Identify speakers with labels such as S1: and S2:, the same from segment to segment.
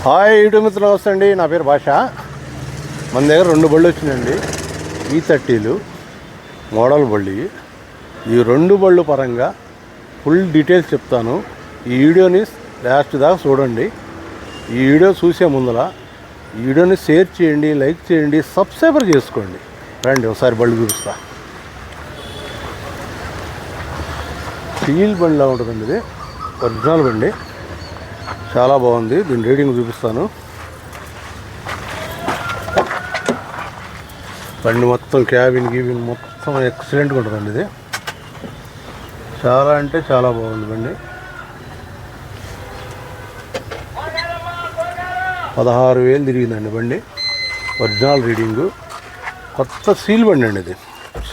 S1: Hi YouTube మిత్రులు వస్తండి. నా పేరు భాష. మన దగ్గర 2 బళ్ళు వచ్చినాయండి. E30లు మోడల్ బళ్ళు. ఈ 2 బళ్ళు పరంగా ఫుల్ డీటెయిల్స్ చెప్తాను. ఈ వీడియోని లాస్ట్ దాకా చూడండి. ఈ వీడియో చూసే ముందర ఈ వీడియోని షేర్ చేయండి, లైక్ చేయండి, సబ్స్క్రైబర్ చేసుకోండి. రండి ఒకసారి బళ్ళు చూపిస్తా. స్టీల్ బండిలా ఉంటుందండి. ఇది ఒరిజినల్ బండి, చాలా బాగుంది. దీని రీడింగ్ చూపిస్తాను. బండి మొత్తం క్యాబిన్ మొత్తం ఎక్సలెంట్గా ఉంటుందండి. ఇది చాలా అంటే చాలా బాగుంది బండి. 16,000 తిరిగిందండి బండి. ఒరిజినల్ రీడింగు, కొత్త సీల్ బండి అండి. ఇది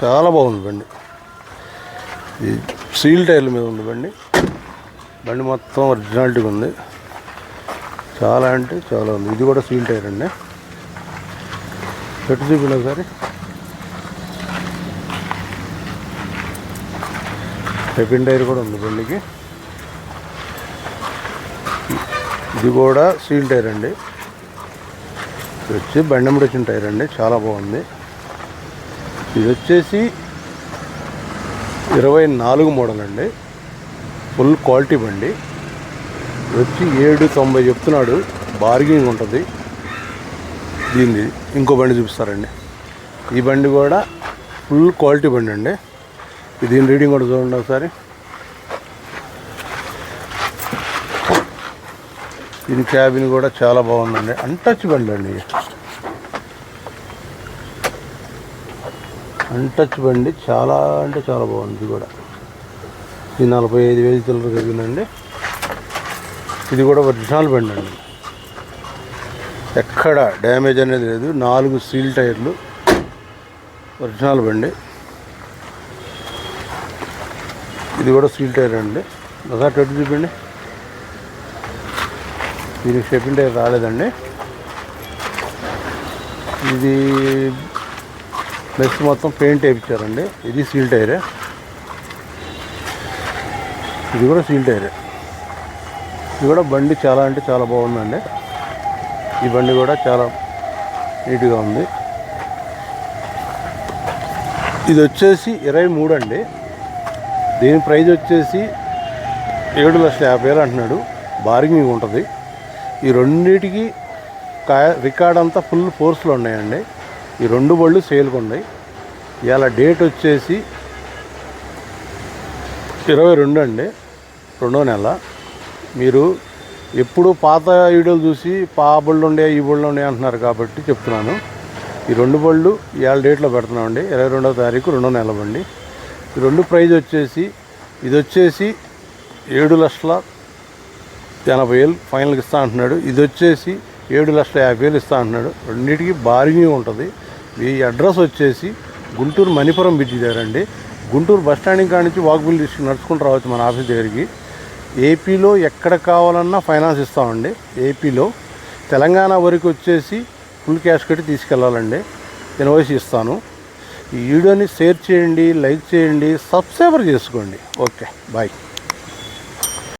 S1: చాలా బాగుంది బండి. ఇది సీల్ టైర్ల మీద ఉంది బండి. బండి మొత్తం ఒరిజినాలిటీగా ఉంది. చాలా అంటే చాలా ఉంది. ఇది కూడా సీల్ టైర్ అండి. పెట్టు చూపిన ఒకసారి. సెకండ్ టైర్ కూడా ఉంది బండికి. ఇది కూడా సీల్ టైర్ అండి. ఇది వచ్చి బండెంబడి వచ్చిన టైర్ అండి. చాలా బాగుంది. ఇది వచ్చేసి 24 మోడల్ అండి. ఫుల్ క్వాలిటీ బండి. వచ్చి 790 చెప్తున్నాడు. బార్గెనింగ్ ఉంటుంది. దీన్ని ఇంకో బండి చూపిస్తారండి. ఈ బండి కూడా ఫుల్ క్వాలిటీ బండి అండి. దీని రీడింగ్ కూడా చూడండి ఒకసారి. దీని క్యాబిన్ కూడా చాలా బాగుందండి. అన్టచ్ బండి అండి. అన్టచ్ బండి చాలా అంటే చాలా బాగుంది. ఇది కూడా ఇది 45,000 చిల్లర జరిగిందండి. ఇది కూడా ఒరిజినల్ బండి అండి. ఎక్కడ డ్యామేజ్ అనేది లేదు. 4 సీల్ టైర్లు, ఒరిజినల్ బండి. ఇది కూడా సీల్ టైర్ అండి. ఒకసారి పెట్టి చూపండి. దీనికి సెకండ్ టైర్ రాలేదండి. ఇది ప్లస్ మొత్తం పెయింట్ వేయించారండి. ఇది సీల్ టైరే. ఇది కూడా సీల్ టైరే. ఇది కూడా బండి చాలా అంటే చాలా బాగుందండి. ఈ బండి కూడా చాలా నీట్గా ఉంది. ఇది వచ్చేసి 23 అండి. దీని ప్రైజ్ వచ్చేసి 7,50,000 అంటున్నాడు. బార్గెనింగ్ ఉంటుంది. ఈ రెండింటికి రికార్డ్ అంతా ఫుల్ ఫోర్స్లో ఉన్నాయండి. ఈ 2 బళ్ళు సేల్కి ఉన్నాయి. ఇవాళ డేట్ వచ్చేసి 22 అండి, 2వ నెల. మీరు ఎప్పుడు పాత వీడియోలు చూసి బళ్ళు ఉండే ఈ బళ్ళు ఉండే అంటున్నారు కాబట్టి చెప్తున్నాను. ఈ 2 బళ్ళు ఇవాళ డేట్లో పెడుతున్నామండి. 22వ తారీఖు 2వ నెల బండి. ఈ 2 ప్రైజ్ వచ్చేసి, ఇది వచ్చేసి 7,80,000 ఫైనల్కి ఇస్తా అంటున్నాడు. ఇది వచ్చేసి 7,50,000 ఇస్తా అంటున్నాడు. రెండింటికి బార్గెనింగ్ ఉంటుంది. ఈ అడ్రస్ వచ్చేసి గుంటూరు మణిపురం బ్రిడ్జి దగ్గర అండి. గుంటూరు బస్ స్టాండింగ్ కాడ నుంచి వాకబుల్ డిస్ట్రిక్ట్ నడుచుకుంటూ రావచ్చు మన ఆఫీస్ దగ్గరికి. ఏపీలో ఎక్కడ కావాలన్నా ఫైనాన్స్ ఇస్తామండి. ఏపీలో తెలంగాణ వరకు వచ్చేసి ఫుల్ క్యాష్ కట్టి తీసుకెళ్ళాలండి. ఇన్వాయిస్ ఇస్తాను. ఈ వీడియోని షేర్ చేయండి, లైక్ చేయండి, సబ్స్క్రైబర్ చేసుకోండి. Okay, bye.